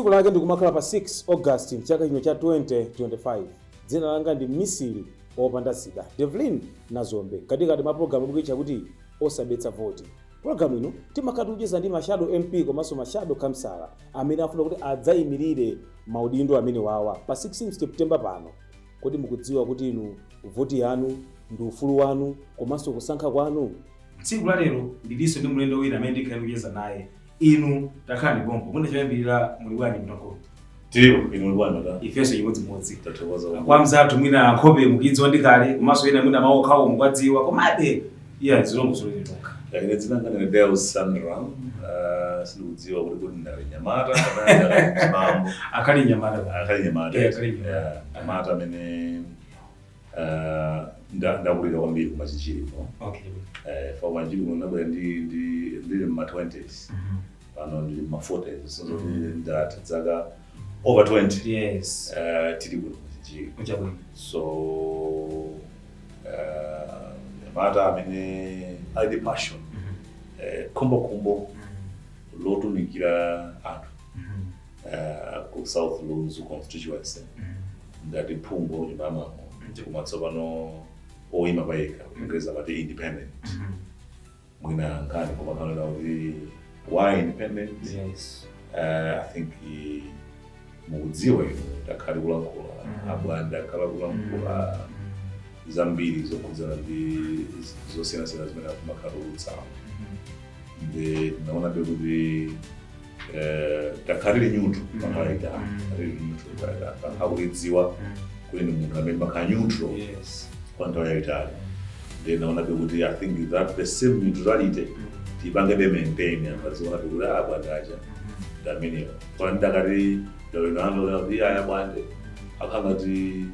tsiku lake ndikumakhala pa 6 August chaka chino cha 2025. Dzina langa ndi Misiri opanda zida Devlin Nazombe. Katikati ma program ikuicha kuti osabetsa voti. Program ino timakatucheza ndi Mashado MP komanso Mashado Kamsala amene afuna kuti adzayimirire maudindo amene wawa pa 16 September pano. Kodi mukudziwa kuti inu voti yanu ndi ufulu wanu komanso kusankha kwanu? Tsiku la lero ndilinso ndi mlendo wina amene ndikhalucheza naye. Inu takhani bombo mwina choyambirira muli bwanji mtoko. Tiriwo inu bwana ta. Ifenso chimodzimodzi. Tathokoza. Kwa mzathu mwina nkhope mukidziwa ndikale komanso ena mwina maokhawo mukwadziwa komabe iya zilongo zoletoka. Ine dzina langa ndi Deus Sandra. Sindikudziwa kuti ndali Nyamata kana Mambo. Akali Nyamata. Akali Nyamata. Nyamata amene ndakulira kwambiri kumachichiripo. Okay. For manjiri munabwera ndi ma 20s. Pano ndi ma 40s. So ndadzaka over 20. Yes. Tiri kumachichiri. Uchabwino. So Nyamata amene ali the passion. Kumbo lotumikira anthu. Ku South Lunzu constituency. Ndati Phumbo nyumbamo. Kumatsopano oima payeka kuingereza pati independent. Mwina nkani kumakhala kuti why independent? Yes. I think mukudziwa ino takhali kulankhula abwanda akhala kulankhula zambiri zokhudzana ndi zosiyana-siyana zimene akumakhalutsa. Ndi naona kuti takhalire nyunthu pakalaita takhalire nyunthu pakaulidziwa kuti ndi munthu amene makhala neutral kwa nthawi yayitali. Then naona kuti I think that the same neutrality tipange be maintain amaziona kuti abwandaja ndameneyo kwa ndakati ndolonalo kuti aya bwande akangati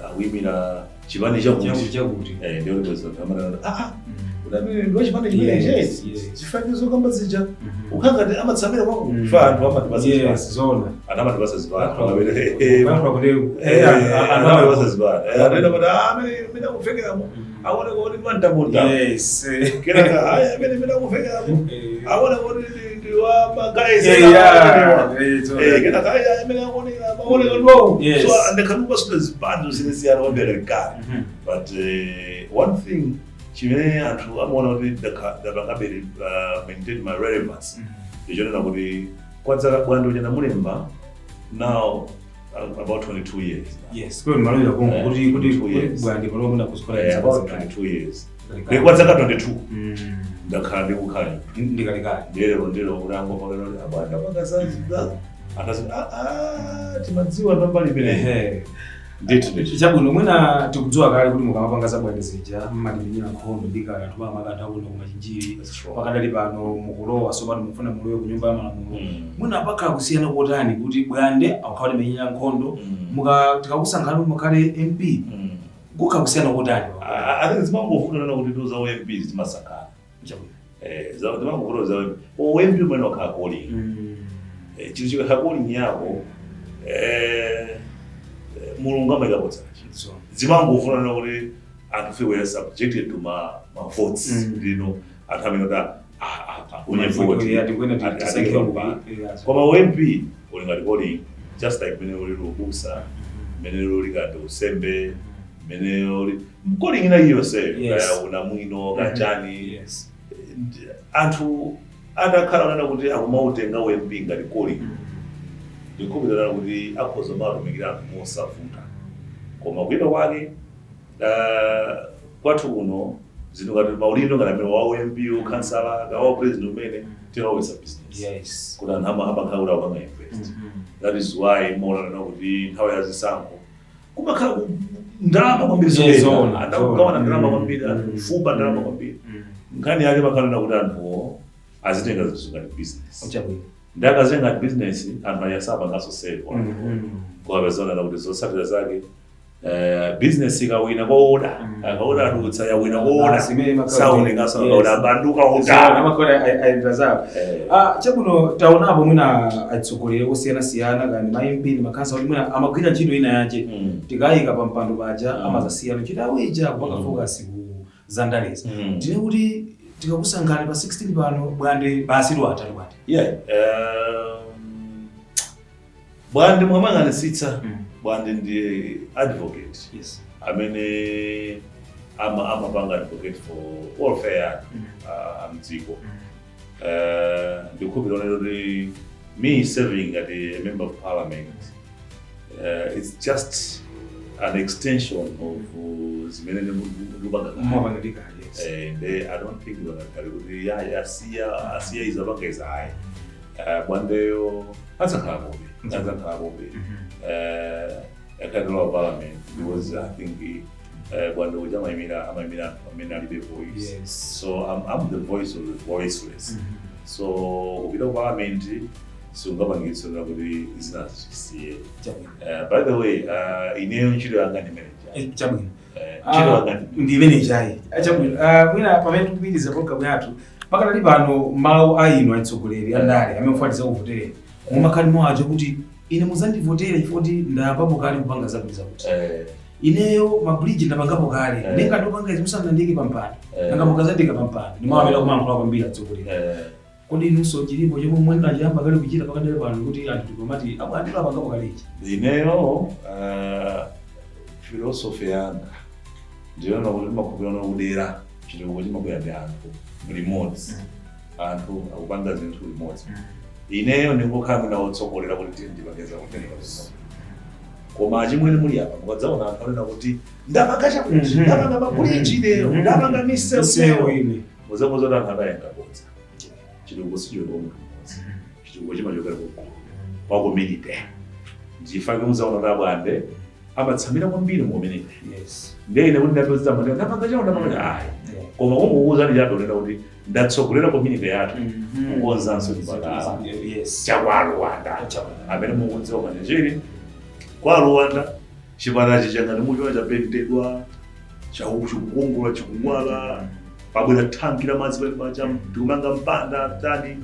awimira chipani chakuti ndio ndipo kamera udamene ndo chipani chimene chifanizo kamba zija ukangati amatsamira kwako fantu amatibasa zona anamatibasa zibana kwa kule anamatibasa zibana ndio bada mimi nakufekamo aone kuti mandabunda kila haya mimi nakufekamo aone kuti ndiwa magazi kila haya mimi naone aone ndo so ndikanupa zibando ziliziyana wabeleka but one thing chimene anthu amaona kuti ndakabere maintain my relevance ndichonena kuti kwadzaka bwando jana mulemba now about 22 years. Yes, kwa maloya kongo kuti bwandi pano muna kuskola about 22 years. Kwadzaka 22 ndakhala ndikukhala ndikalikali ndero ulango pakano abanda bakasanzida akazi timadziwa nambali bene ndithu chabwino mwina tikudziwa kale kuti mukamapanga zabwandi zija mmaliminya nkhondo ndikala tuba makata uno kumachinjiri pakadali pano mukulowa so pano mufuna mulowe ku nyumba ya malamulo mwina pakhala kusiyana kotani kuti bwande akhawale menyanya nkhondo tikakusankhana mukhale MP kukha kusiyana kotani I think zimangofuna nana kuti ndoza MP zimasankhana chabwino za zimangofuna za MP mwene wakhala calling chinthu chikakhala calling yako mulungu amayikapotsa zimangofuna kuti anthu were subjected to my votes ndino anthu amene unye vote koma MP uli ngati calling just like mene uli lubusa mene uli ngati usembe mene uli calling ina yonse una mwino kanjani anthu adakhala nana kuti akumautenga MP ngati calling ndikubira kuti akhoza matumikira anthu mosavuta koma kuita kwake kwathu kuno zinthu ngati maulindo ngati amene wa MP kansala kawa president umene tinawesa business kuti anthu amakhala wapanga invest. That is why maonana kuti nthawi ya zisankho kumakhala ndalama kwambiri zona andakugawana ndalama kwambiri kufuba ndalama kwambiri nkhani yake makhala kuti anthu azitenga zinthu ngati business. Ndakazenga business anthu ayasaba ngaso save kwa bezona na kuti zosatira zake business ikawina kwa order akaona adutsa yawina kwa order sound ngaso order banduka order amakora ayendaza chabuno taonapo mwina atsogolere kusiyana kandi ma-MP makhansa kuti mwina amagwira ntchito ina yache tikayika pa mpando paja amazasiyana ntchito awija kupaka focus ku zandaleza ndine kuti tikakusankhana pa 16 pano bwande basi atatu bwati bwande mwamang'anisitsa bwande ndiye advocate Yes. amene amapanga advocate for welfare yanu amdziko. Ndikukhulupirira kuti me serving as a member of parliament, it's just an extension of zimene Mwabangidika, yes. and I don't think kuti asiya izapanga izayi bwandeyo azakhala kobe yakadala parliament because I think bwande uja amayimira amene alibe voice. Yes. So I'm the voice of the voiceless. So upita ku parliament sungapangitsa kuti izinazisiye. By the way, ineyo ntchito yanga ndi manager. Chabwino. Ntchito yanga ndi manager. Chabwino. Mwina pamene tikupitiriza program yathu pakadali pano mawu ayino atsogoleri andale amene ofatiza kuvoterera. Mumakhalimo acho kuti ine muzandivotera chifukwa ndapapo kale kupanga zabwino zakuti. Ineyo mabridge ndapangapo kale. Ndinga ndopanga izi musanandike pampando. Nanga mukazandika pampando. Ndi mawu amene akumankhula kwambiri atsogoleri. Kodi nuso chilipo chomwe mwenda chiyamba kale kuchita pakadali pano kuti anthu diplomati abandira apangapo kalechi. Ineyo philosophy yanga ndiona kuti makubirana kudera chiloko chimabwera ndi anthu limodzi. Anthu akupanga zinthu limodzi. Ineyo ndingokhala nawo tsogolera kuti ndipangeza kutenga zinthu. Koma chimwene muli apa mukadzaona anthu anena kuti ndapanga chakuti ndapanga mabridge lero ndapanga misewu ine. muzamoza kuti anthu adayenda bodza. Chiloko sichokera munthu mmodzi. Chiloko chimachokera kwa community. Ndifake muzaona kuti abwande amatsamira kwambiri mu community. Yes. Ndene kuti ndapeza mwana ndapanga chawo ndapanga ayi. Koma kungokuza ndi chadonera kuti ndatsogolera community yathu kukonzanso chipatala. Yes. Cha Rwanda. Amene mukudziwa manjeri kwa Rwanda chipatala chichanga ndi mucho chapendedwa chakukongolwa chikumwala pabwera tanki la madzi pali pacha tikumanga mpanda tani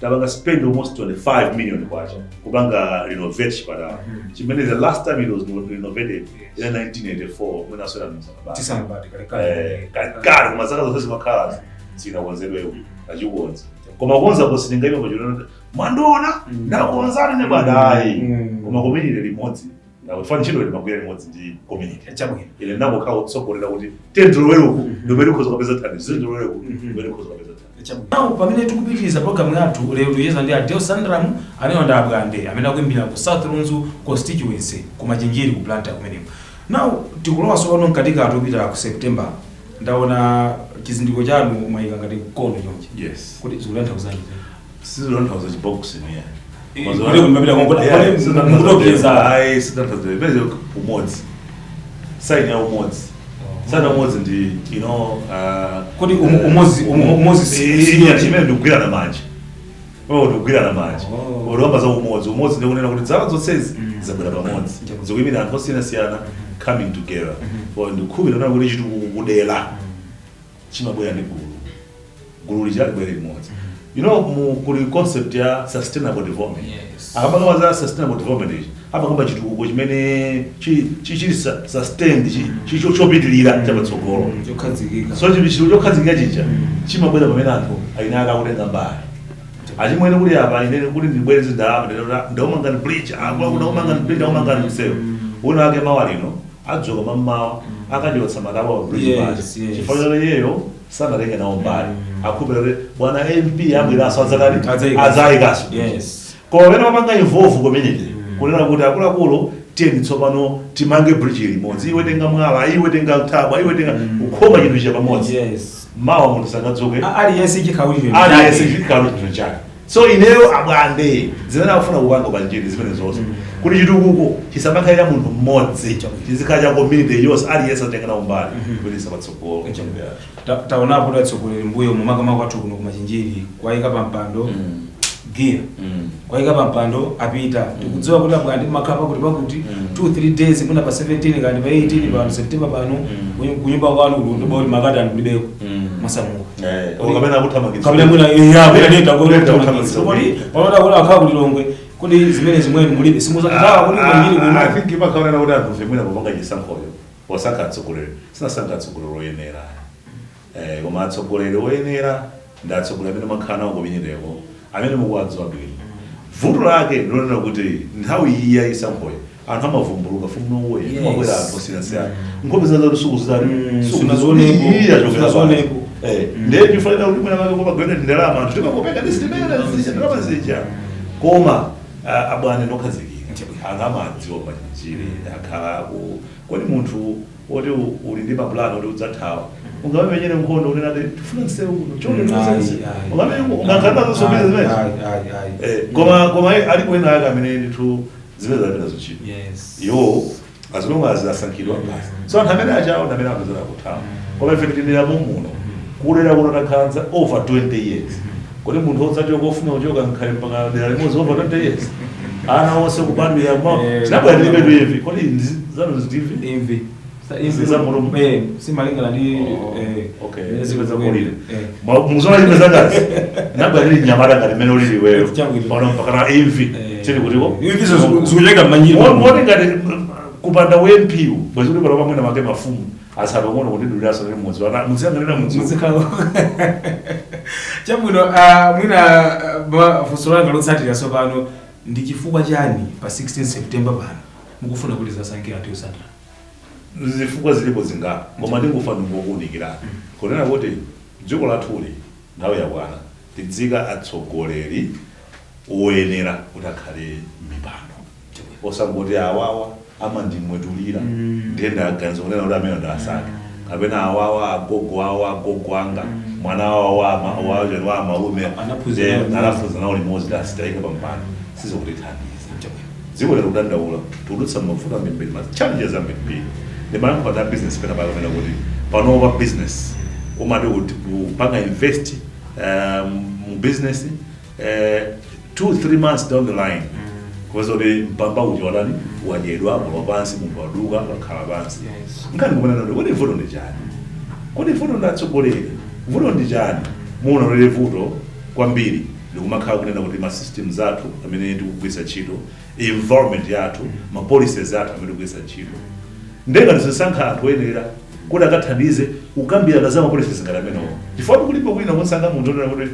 tapanga spend almost 25 million kwacha kupanga renovate chipatala. Chimene the last time it was renovated in 1984 when aswera msakabati. Tisambati kale. Kale kuma zaka zonse zimakhala zinakonzedwepo achikonza. Koma konza posindingaime pachona mwandona ndakonzani ne badayi. Koma community limodzi. Ndakufana chino limagwira limodzi ndi community. Chabwino. Ile nabo khawo tsogolela kuti tendrowero ndobere khoza kapeza tani zindrowero ndobere khoza kapeza tani. Now pamene tikupitiriza program yathu lero tuyeza ndi Adel Sandram anayonda abwande amene akuimbira ku South Runzu constituency ku Machinjiri ku Blantyre kumeneko. Now tikulowa sopano mkatika atopita ku September ndaona chizindikiro chanu mwayika ngati kono chonje. Yes. Kuti zikulantha kuzanji. Sizolantha za box niya. Kule kumabila kongola kule mutopeza ai sidantha za beze umodzi. Sign ya umodzi. Sana umodzi ndi kodi umozi si chimene ndikugwira na manje. Ndikugwira na manje. Uromba za umodzi ndikunena kuti dzala zonsezi zabwera pamodzi. Zikuimira anthu osiyana coming together. Ndikukhulupirira kuti kuti chitu kudela chimabwera ndi gulu lijabwera limodzi. Kuli concept ya sustainable development. Yes. Akapanga za sustainable development apa kamba chitukuko chimene chili sustained chopitilira chapatsogolo. Chokhazikika. So chinthu chokhazikika chicha chimabwera pamene anthu ayinaka kutenga mbali. Achimwene kuli apa ine kuti ndibwereze ndalama ndaumanga bridge ndaumanga bridge ndaumanga msewu. Una ake mawalino adzoka mammawa akadiotsa matawa bridge pass. Chifukwa yeyo sanalenge nawo mbali. Akupere bwana MP abwiraso azayikaso. Yes. Koma pamene mapanga involve community kunena kuti akuluakulu tiyeni tsopano timange bridge limodzi iwe tenga mwala iwe tenga thabwa iwe tenga ukhoma chinthu cha pamodzi. Yes. Mawa munthu sangadzoke aliyense chikhalidwe chake. So ineyo abwande zimene akufuna kupanga panjiri zimene zonse kuti chitukuko chisamakhalira munthu mmodzi chizikhala cha community yonse aliyense atenga nawo mbali kuti isapatsogolo. Taonapo tatsogoleri mbuyo mumakamaka kwathu kuno ku Machinjiri kwayika pampando gear kwayika pampando apita tikudziwa kuti abwande makhapa kuti pakuti 2-3 days kuna pa 17 kandi pa 18 pa September pano kunyumba kwanu kulondo bali makati andibeko masamuka kapena akuthamangitsa kapena mwina ya nenda kuthamangitsa kodi waloda kuti akhala kuti Longwe kodi zimene zimweni mulibe simuzakutawa kuti Machinjiri kuno. I think imakhaonera kuti anthu femwina kupanga chisankhoyo posankha atsogoleri sinasankha atsogoleri oyenera. Koma atsogoleri oyenera ndi atsogoleri amene makhala nawo community amene mukuwadziwa bwino. vuto lake ndilonena kuti nthawi iyi yayisankhoyo anthu amavumbuluka fumuno uwe amakwera anthu osiyana-siyana nkhope za lusuku zitali sunazonepo ndiye ndifanira kuti mwina make komagwene ndalama anthu tikangopeka ndisitimene zija ndalama zija koma abwana nokhazikika anthu amadziwa machinjire akhalako kodi munthu oti uli ndi mapulani oti udzathawa ungamenyere nkhondo unena ati tifuna msewu kuno ungakhalinazosomeza zimene koma alipo ena ake amene ndithu zimene zapita zochita iwo as long as asankhidwa basi so anthu amene achawo ndi amene akuzera kuthawa koma ife titindira muno kulera kuno takhanza over 20 years kodi munthu odzatiwa kofuna kuchoka nkhale mpaka dera limodzi over 20 years ana onse kubadwira tinabwera tilibetu imvi kodi zanu zitimvi imvi simalingana ndi muzona chimwe zangazi nabwera tili nyamata ngati mmene ulili iweyo pano mpakana imvi chili kutiko imvi zikucheka mmanyiri moni ngati kupanda wempiwu bwezi kuti pano pamwena make mafumu asapang'ono kutiduliraso ndi mudzi muziyanganira muzikalo chabwino mwina funso langa lotsatira tsopano ndi chifukwa chani pa 16 September pano mukufuna kuti zasankhe anthu osatira zifukwa zilipo zingapo koma ndingufa ndingokuwunikirani kunena kuti dziko lathuli nthawi yakwana tidzika atsogoleri oyenera kuti akhale mipando osangoti awawa amandimwetulira ndiyenda aganiza kunena kuti amene ndasake kapena awawa agogo awo agogo anga mwana wawo amalume anafuza nawo limodzi dasitayika pampano sizokutithandiza dziko lero kudandaula tudutsa mafuta mbiri challenges ambiri ndimayankho da business pena pakamena kuti panopa business umati kuti upanga invest mu business 2-3 months down the line kuweza kuti mpamba uji wadani wadyedwa wapansi munthu waduka wakhala pansi nkhani kumanena kuti kodi vuto ndi chani kodi vuto ndatsogolera vuto ndi chani muno lile vuto kwambiri likumakhala kunena kuti ma systems athu amene tikugwisa ntchito environment yathu ma policies athu amene tikugwisa ntchito ndenga ndizisankha anthu oyenera kuti akathandize ukambira kazama policies ngati amenewo chifukwa kulipo kwina kunsanga munthu onena kuti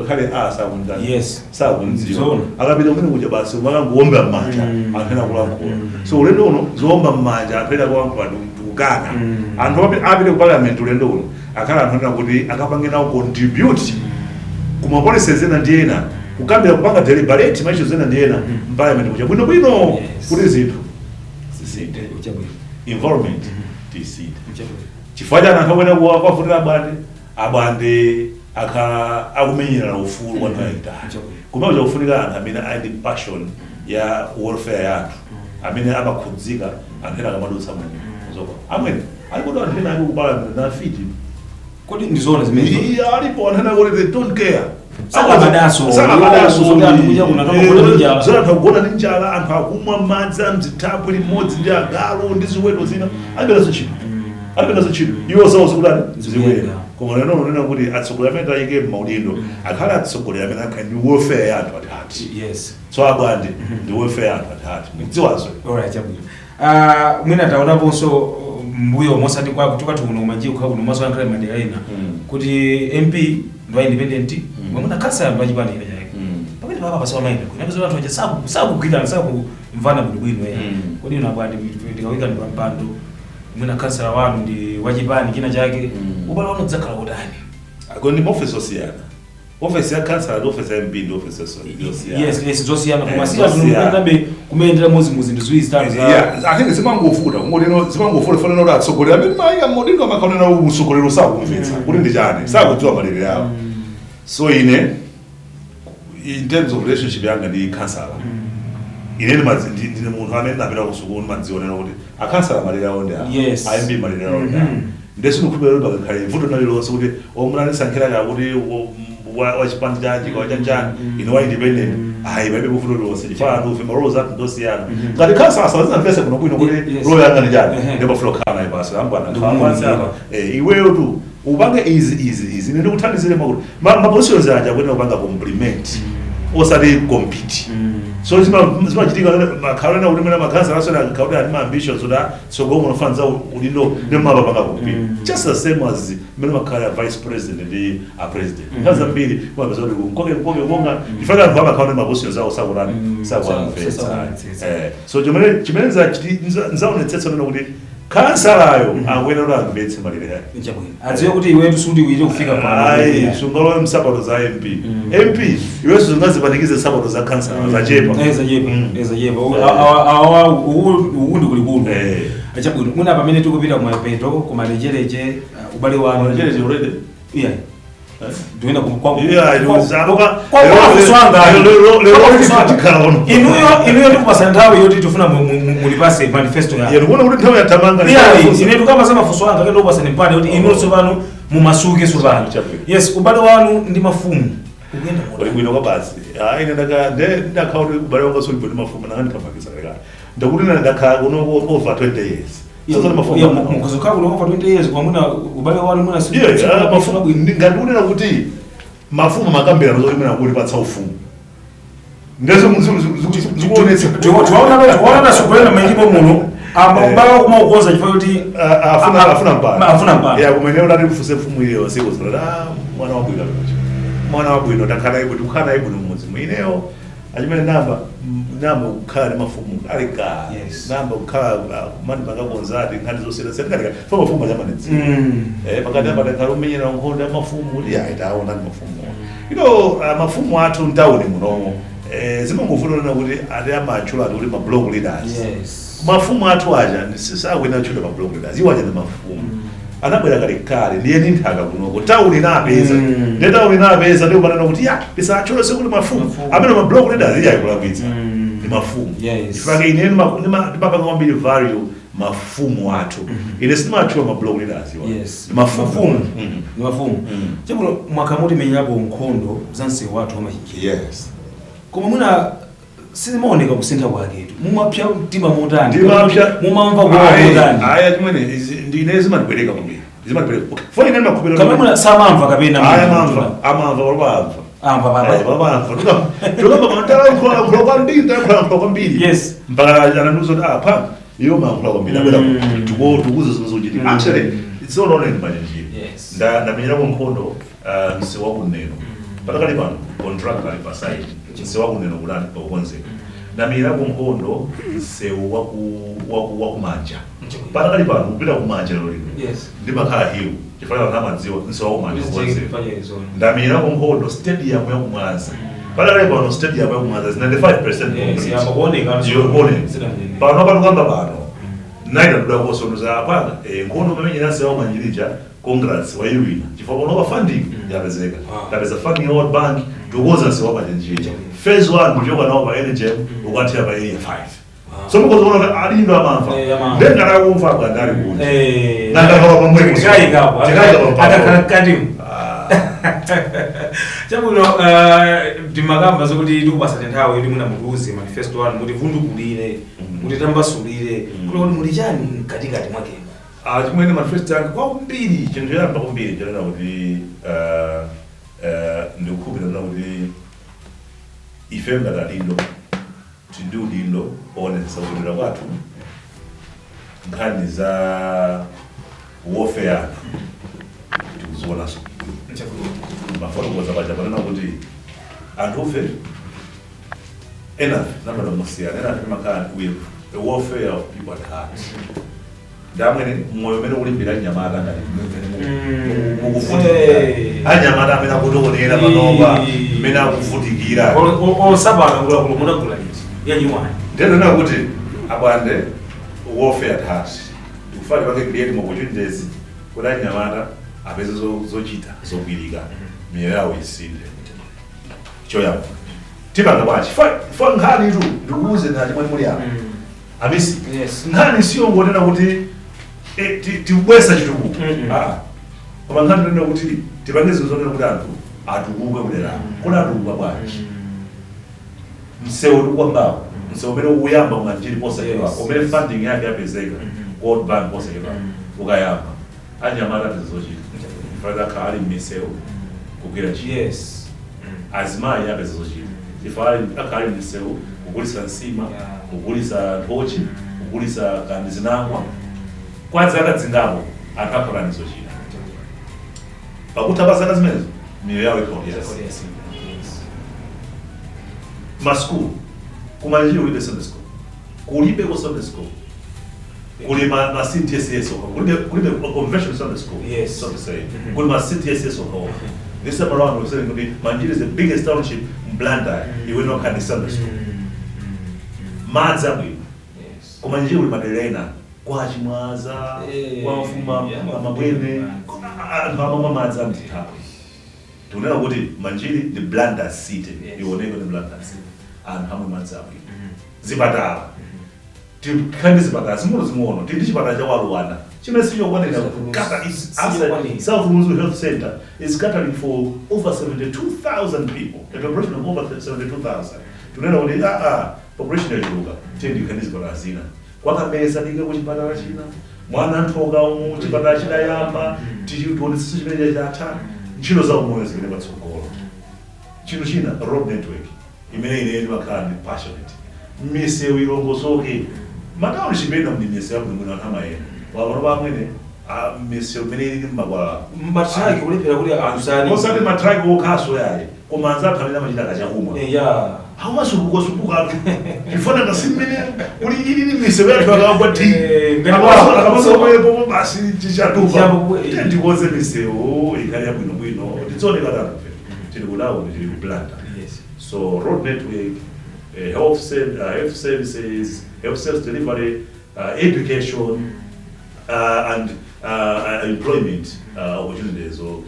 khale sakundani sakunziwa akapita kumene kuja basi umakangoomba m'manja anthu ena kulankhula so ulendo uno ziomba m'manja anthu ena kulankhula tikukana anthu apite ku parliament ulendo uno akhala anthu ena kuti akapange nawo contribute kuma policies ena ndi ena kukambira kupanga deliberate ma issues ena ndi ena parliament kuja bwino kuti zinthu zisinthe environment tisinthe chifukwa chani anthu akwena kwafutira abande akhala akumenyera ufulu wanthu ayitali kumene kufunika anthu amene ali ndi passion ya welfare yathu amene amakhudzika anthu ena akamadutsa muzopa amwene alikuti anthu ena ali kupala nafiti kodi ndizoona zimene alipo anthu ena kuti they don't care anthu akugona ndi njala anthu akumwa madzi amzithaphwi limodzi ndi agalu ndi ziweto zina alibenazo ntchito iwo zawo zikudani ziwera koma lero unena kuti atsogoleri amene tayike m'maudindo akhale atsogoleri amene akhale ndi welfare yathu atati so abwandi ndi welfare yathu atati mudziwazo mwina taonaponso mbuyo mosati kwa kutoka tuno manjiu kwa kuno maso yankhala madera ina kuti MP ndo independent mwamuna kasa mbajibana ina yake pamene baba pasawa maina kuna bezo watu waje sabu kugina sabu mvana bwino kodi unabwandi ndikawika ndi mpando mwina kasa la wanu ndi wajibani kina chake ubala wano dzakhala udani akondi office osiyana office ya council and office ya MP ndi office osiyana yes zosiyana koma siya zinokambe kumeendera muzi ndiziwi stars I think zimangofuta ngolino zimangofuta fanana kuti atsogoleri amene maika modindo amakhaonera usogolero sakumvetsa kuti ndi chani sakudziwa malire yawo so ine in terms of relationship yanga ndi council ine ndine munthu amene napita kusukulu madzionera kuti akansala malire yawo ndi ayimbi malire yawo ndi ndesi ndikukhulupirira kuti ngakhale vuto nalilonse kuti omulani sankhira kuti wachipandi chanji kawachanjani ine wa independent ayi paibe kuvuto lilonse chifukwa anthu ufe malolo zathu ndosiyana ngati kansala sazinamvese kuno bwino kuti rolo yanga ndi chani ndepafuna kukhala naye basi ambwana iweyo tu upange izi ine ndikuthandizire makuti mapositions anja kuti upanga compliment osati compete so zimachitika makhalena kuti mwina makhansa nasona kaudi ali ambitions kuti tsogolo munofanza ulindo nemapa pakakompete just the same as mmene makhala vice president ndi a president nkhanza mbiri kumapeza kuti mkoke konga ifaka anthu amakhala mapositions awo sakurani sakuamvetsa so chimene nzaonetsetsa nena kuti kansalayo angwena kuti amvetse malire yake adziwe kuti iwe sundi uite kufika pano sungalowe msabato za MP iweso zingazipanikize sabato za kansala zachepa zachepa uwu ndi kulikulu achabwino muna pamene tikupita kumapeto kumalechereche ubale wanu malechereche already yeah duenda inuyo ndikupasa nthawi yoti tifuna mulipase manifesto yakuona kuti nthawi yatamanga ine tukapasa mafunso anga kendo upasa nipande kuti inunso pano mumasuke sopano yes ubale wanu ndi mafumu ukuyenda uli bwino kwa basi ine ndakhala kuti ubale wanga soli ndi mafumu nanga ndikapakisa kale ndakuti ndakhala kuno over 20 years mukazokhala kuno over 20 years kwamuna ubale wanu muna ngandikunena kuti mafumu makambira nozoti mwina kulipatsa ufumu ndezo tiwaona sokulenda mailipo muno ubale wakuma ukonza chifukwa kuti afuna mpanda ya kumene unati kufuse mfumu iyo siku zilota mwana wabwino mwana wabwino takhala ibu tikukhala ibu mumudzi mwineyo achimene namba kukhala ndi mafumu ali kale namba kukhala mani pangakonzati nkhani zosiyana-siyana katika foma mafumu achamanitsi pakati apa takhala umenyera nkhondo ya mafumu kuti aitaona ndi mafumu mafumu athu mtawuni munomo zimangofunana kuti ati amatchula ati kuti ma block leaders mafumu athu aja sakwena kutchula ma block leaders iwo aja ndi mafumu anabwera kalekale ndiye ndi nthaka kunoko tawuni inapeza ndiye tawuni inapeza ndiye upanena kuti ya tisatchule sekuti mafumu amene ma block leaders iya ikulakwitsa ndi mafumu chifukwa ine ndimapanga kwambiri value mafumu athu ine sindimatchula ma block leaders ndi mafumu chakulo mwakamuti menyapo nkhondo za msewu wathu wamachinjiri koma mwina sizimaoneka kusintha kwaketu mumapsha mtima motani mumamva kuwawa motani aya chimwene ndine zimandibwereka kwambiri zimandibwereka foni ine ndimakhupira kama mwina samamva kapena aya amamva walobamva tukamba mantala mkhula kwambiri mpaka ananduza kuti apa iyo mankhula kwambiri abwera tukuze zinozochitika actually it's all on in management ndamenyera ku nkhondo msewu wakuneno patakali pano contract ali paside msewu wakuneno kulani paukonzeka ndamenyera ku nkhondo msewu wakumanja patakali pano kupita kumanja lero lino ndimakhala hill chifukwa namadziwa msewu wakumanja ukonzeka ndamenyera ku nkhondo stadium yakumwaza patakali pano stadium yakumwaza 95% pano patukamba pano naita tudakosonoza apana nkhondo pamenyera msewu wakumanjirija congrats waiwina chifukwa unopa funding yapezeka tapeza funding ya World Bank tukoza msewu wakumanjirija phase 1 kuchoka nawo pa NHM ukathira pa area 5 so mukozoona alindo amamva ndengana kumva kwandali kuti nangakawa pamwe tikaikapo akakhala katimu chabuno timakamba zokuti tikupasa nthawi yoti muna mutuze manifesto wanu mutivundukulire mutitambasulire kuti muli chani mkatikati mwake chimwene manifesto yange kwambiri chinthu choyamba kwambiri chanena kuti ndikukhupira kuti ife ngati adindo ndi udindo oonetsa kuchitira kwathu nkhani za warfare tikuzionaso mafotokoza paja panena kuti anthufe enafe namata musiyana enafe makhala with the warfare of people at heart ndamwene moyo umene ulimbira anyamata ngati mukufutikira anyamata amene akutokonera panopa amene akufutikira osabana munagula yanyuwani ndinena kuti abande warfare at heart ndikufana pake create opportunities kuti anyamata apeze zochita zogwirika miyoyo yawo isinde choyamba tipanga bwachi fa nkhani tu ndikuuze nati mwani muli apa amisi nkhani siyo ngonena kuti tibwesa chitukuko koma nkhani ndinena kuti tipange zinthu zonena kuti anthu atukuke kulera kuti atukuka bwachi msewu ndikwambawo msewu umene ukuyamba unganjiri posachedwa umene funding yake yapezeka World Bank posachedwa ukayamba anyamata tizochita further kali msewu kukwira chini azimayi yapeza zochita chifukwa akhali msewu kugulisa nsima kugulisa nthochi kugulisa kandi zinangwa kwa zaka zingapo anthu akholani zochita pakuti apasaka zimenezo miyo yawo ikholiyasi maskulu kumaliro kulibe Sunday school kulibe ku Sunday school kuli ma CTSS kulibe convention Sunday school so to say kuli ma CTSS this time around we're saying Manjiri is the biggest township in Blantyre you will not have the Sunday school madza bwino kumanjiri kuli madelena kwa chimwaza kwa mfuma mabwene anthu madza mtithapo tunena kuti Manjiri the Blantyre city ioneko the Blantyre city anthu amwe madza bwino zipatala tikhandi zipatala zing'ono tindi chipatala cha Waluwana chimene sichokwanira kata South Muzulu Health Center is catering for over 72,000 people a population of over 72,000 tunena kuti population yachiluka tindi khandi zipatala zina kwakamesa dike ku chipatala china mwana anthoka mu chipatala china yamba tichionetsese chimene chatha ntchito za umoyo zimene patsogolo chinthu china road network imene ine ndimakhala ndi passionate misewu ilongosoke matauni chipenda mni misewu mwino anthu amayenda wapano pamwene misewu imene ili mmakwala matraki kulephera kuti azusani osati matraki okhaso yaye koma anzathu amene amachita kachakumwa hamasulukosupuka ifona ngasimene uli ili misewu yathu akagwa ti akamasomwepo basi tichatupa tendikoze misewu ikhali yabwinobwino titsoneka tatu tili kulawo tili kuplanta so road network health services, health service delivery, education, and employment opportunities or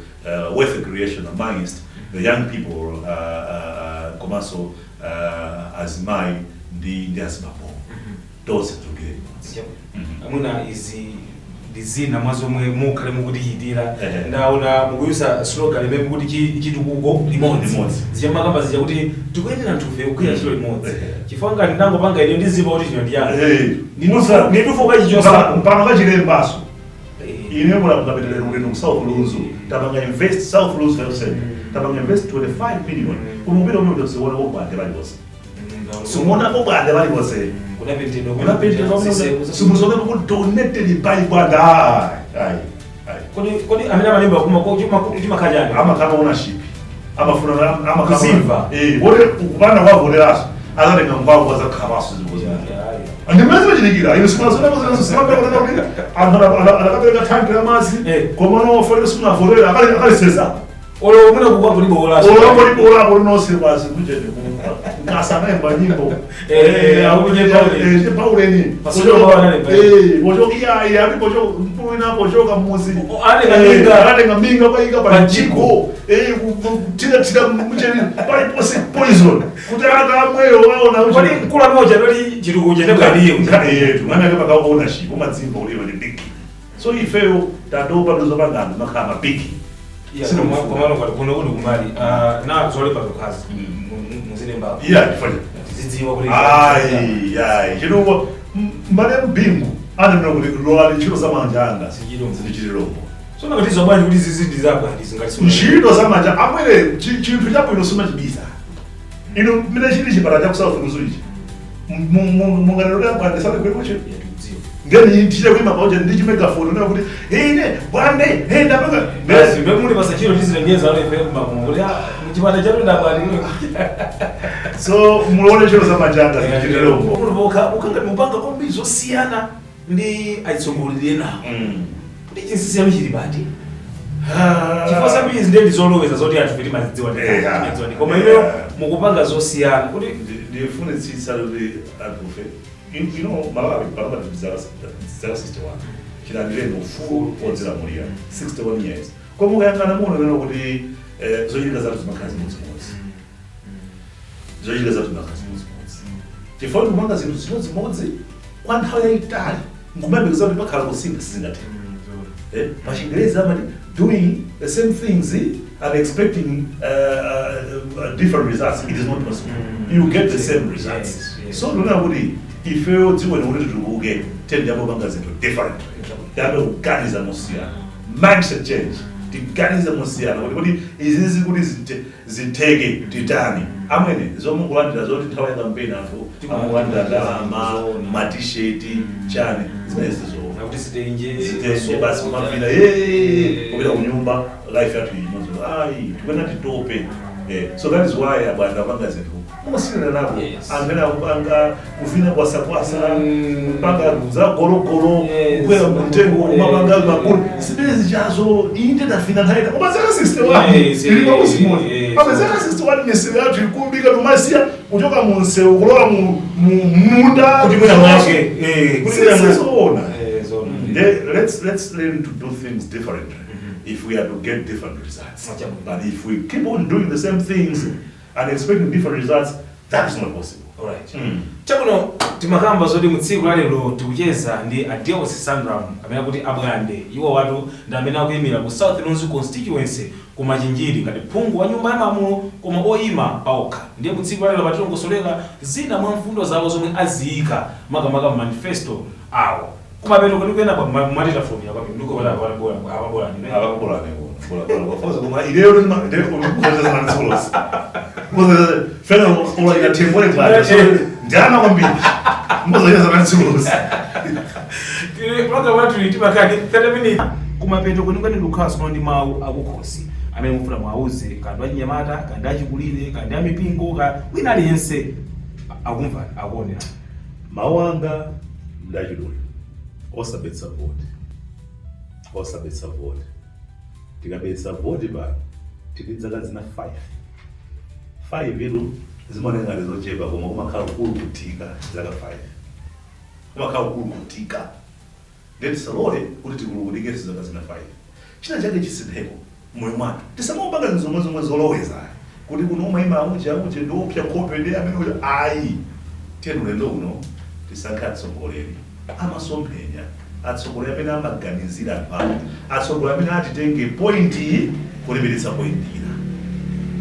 wealth creation amongst the young people, Komaso, Azimai, the Asmapo. Those to get. Amuna izi dizina mwazo mukhale mukutiyitira ndaona mukuyusa slogan imene kuti chitukuko limodzi zichamakamba zija kuti tikuyenera nthufe kukwira chilo limodzi chifukwa ngati ndangopanga ine ndizipa kuti chino ndiyanga nditufoka chichosa mpano kachilembaso ine mukapitira ulendo ku South Lunzu tapanga invest South Lunzu Health Center tapanga invest 25 million kumupita umene usiona obande balibose sumona obande balibose simuzoke kudonated by bwana kodi amene amalemba kumakhalyani amakhala ownership amafuna kusimva wote ukupanda kwavoteraso azatenga mkwako azakhabaso zikozi andimene zimachitikira ino simazonakozimapekonakuti anthu anakapereka tanki ya madzi koma nofolera simunavotera akaliseza olo muna kukwabulibolaso olabolibolabo linonse basi kujene ngasanaemba nyimbo pauleni pochokiyayi ali mpulina pochoka mmuzi atenga minga payika pachiko tira mcheni paliposi poison kuti akamweyo waona kodi mkula moja loli chitukuchenekaliye yetu nangake paka ownership umadzimba uliwa ndi big so ifeyo tatopa ndizopangana makhala mabigi komano kwati kuno kuti kumali na zolepa zokhazi muzilemba ndifanya zidziwa kuti chituko mbale mbingu anamena kuti lwali ntchito za manja anga zichililombo so nakati zobali kuti zizidi zabwa ndizingalisi ntchito za manja amwere chinthu chabwino simachibisa ino mene chili chipata cha South Lunzu ichi munganelolea bwandesane kwekoche ngeni ntchite kuima paoja ndi megafoni na kuti ine bwande ndapanga basi mbemuli pasachiro tizilengeza ale pe makumo kuti mchipata chatu ndabwali so mulone chero za majanga zichililombo ukanga mupanga kombizo siyana ndi aitsongolere nawo kuti chinsisiyano chili bati chifukwa zambiri zinde ndizoloweza zoti anthu kuti mazidziwa ndi koma ineyo mukupanga zosiyana kuti ndifune tsitsa kuti anthufe Malawi paraba zaka 61 chilandire ufulu odzilamulira 61 years koma ukayang'ana muno lero kuti zochitika zathu zimakhala zimodzimodzi chifukwa kumanga zinthu zimodzimodzi kwa nthawi yayitali nkumayembekeza kuti pakhala kusinga sizingatheka pachingerezi amati doing the same things and expecting different results, it is not possible. You get the same results. So nuna kuti ifeyo dziwe nokuti tikuke tende yabo bangazinto different. Yabe uganiza mosiyana. Mindset change. Tiganiza mosiyana. Kuti izizi kuti ziteke titani amwene zomukulandira zoti nthawi ya kampeni anthu amukulandira ndalama ma-t-shirt chani zimene sizoona kuti sitenje basi kumapita kupita kunyumba life yathu imodzi ayi tikupena titope. So that is why abanda apanga zinthu umasirira nabo amene akupanga kuvina kwasakwasa kupanga za gologolo kukwera mtengo kumapanga makulu zimene zichazo inde tafina nthawi koma zaka 61 ili pakusimoni zaka 61 misiri yathu ikumbika tumasiya kuchoka mu msewu kulowa mu munda kuti mwina mwake kuti sizoona. Let's learn to do things differently if we are to get different results. But if we keep on doing the same things and expecting different results, that is not possible. Alright. Chakuno timakamba zoti mutsiku la lero tikucheza ndi Adeos Sangram amene kuti abwande iwo watu ndi amene akuyimira ku South Lonzi constituency ku Machinjiri ngati phungu wa nyumba ya malamulo koma oyima paokha. Ndiye mutsiku la lero patilongosolera zina mwa mfundo zawo zomwe aziyika makamaka manifesto awo. Kumapeto kuti kwena pa matita phone yakwa ndiko pala bora ababola ni ababola ni kwa foza kuma ileo ndio kuzoza na solos kuzoza fena ola ya tembole pale ndana kwambiri mboza ya na solos program watu itimakani 30 minutes kumapeto kuti kwena Lucas ndi mawu akukhosi amene mufuna mwauze kandi anyamata kandi achikulire kandi amipingo ka wina aliyense akumva akuonera mawanga ndachidule osabetsa vote tikabetsa vote ba tikidzaka zina 5 ilu zimaoneka zochepa koma kumakhala kulu kutika zaka 5 kumakhala kulu kutika ndeti salole kuti tikulukutike zaka zina 5 china chake chisitheko moyo mwathu tisamapanga zomwe zoloweza kuti kuno umayima amuche ndiopsa khope ndi amene kuti ayi tenu lendo uno tisankha atsogoleri amasomphenya atsogoleri amene amaganizira pano atsogoleri amene atitenge pointi kulipiritsa pointira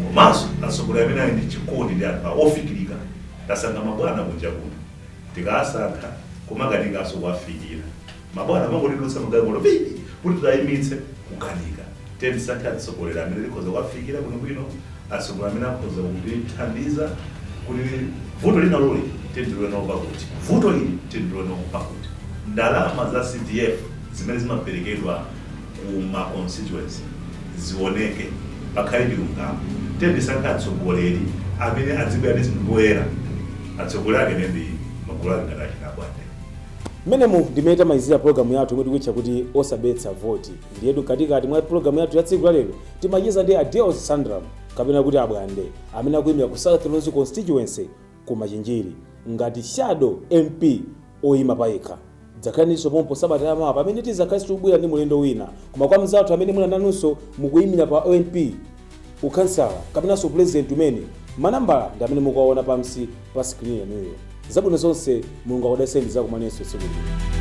komanso atsogoleri amene ali ndi chikondi ndi anthu ofikirika tasankha mabwana kunja kuno tikasankha kumakaninganso kuwafikira mabwana amangotidutsa mgalimoto vipi kuti tayimitse kukanika tisankhe atsogoleri amene likhoza kuwafikira bwinobwino atsogoleri amene akhoza kutithandiza kuti vuto linaloli tendilwena pakuti vuto ili tendilwena pakuti ndalama za CDF zimene zimaperekedwa kuma constituency zioneke pakhale chilungamo tendisankha atsogoleri amene azibwera ndi zinthu poyera atsogoleri ake ndi magulu ake ngati achinabwate Menemu ndimeita maizira programu yathu kuti kuitcha kuti osabetsa voti ndiyetu katikati mwa programu yathu ya tsiku la lero timacheza ndi Adeos Sangram kapena kuti abwande amene akuyimira ku South Lonzi constituency ku Machinjiri ngati shadow MP oyima payekha dzakhaninso pompo sabata yamawa pamene tizakhale tubwera ndi mulendo wina koma kwa mzathu amene muna nanunso mukuyimira pa ONP ukhansala kapenanso president umene manambala ndi amene mukuwaona pamsi pa screen yanuyo zabwino zonse mulungu akudalitseni zakumanenso tsiku lino.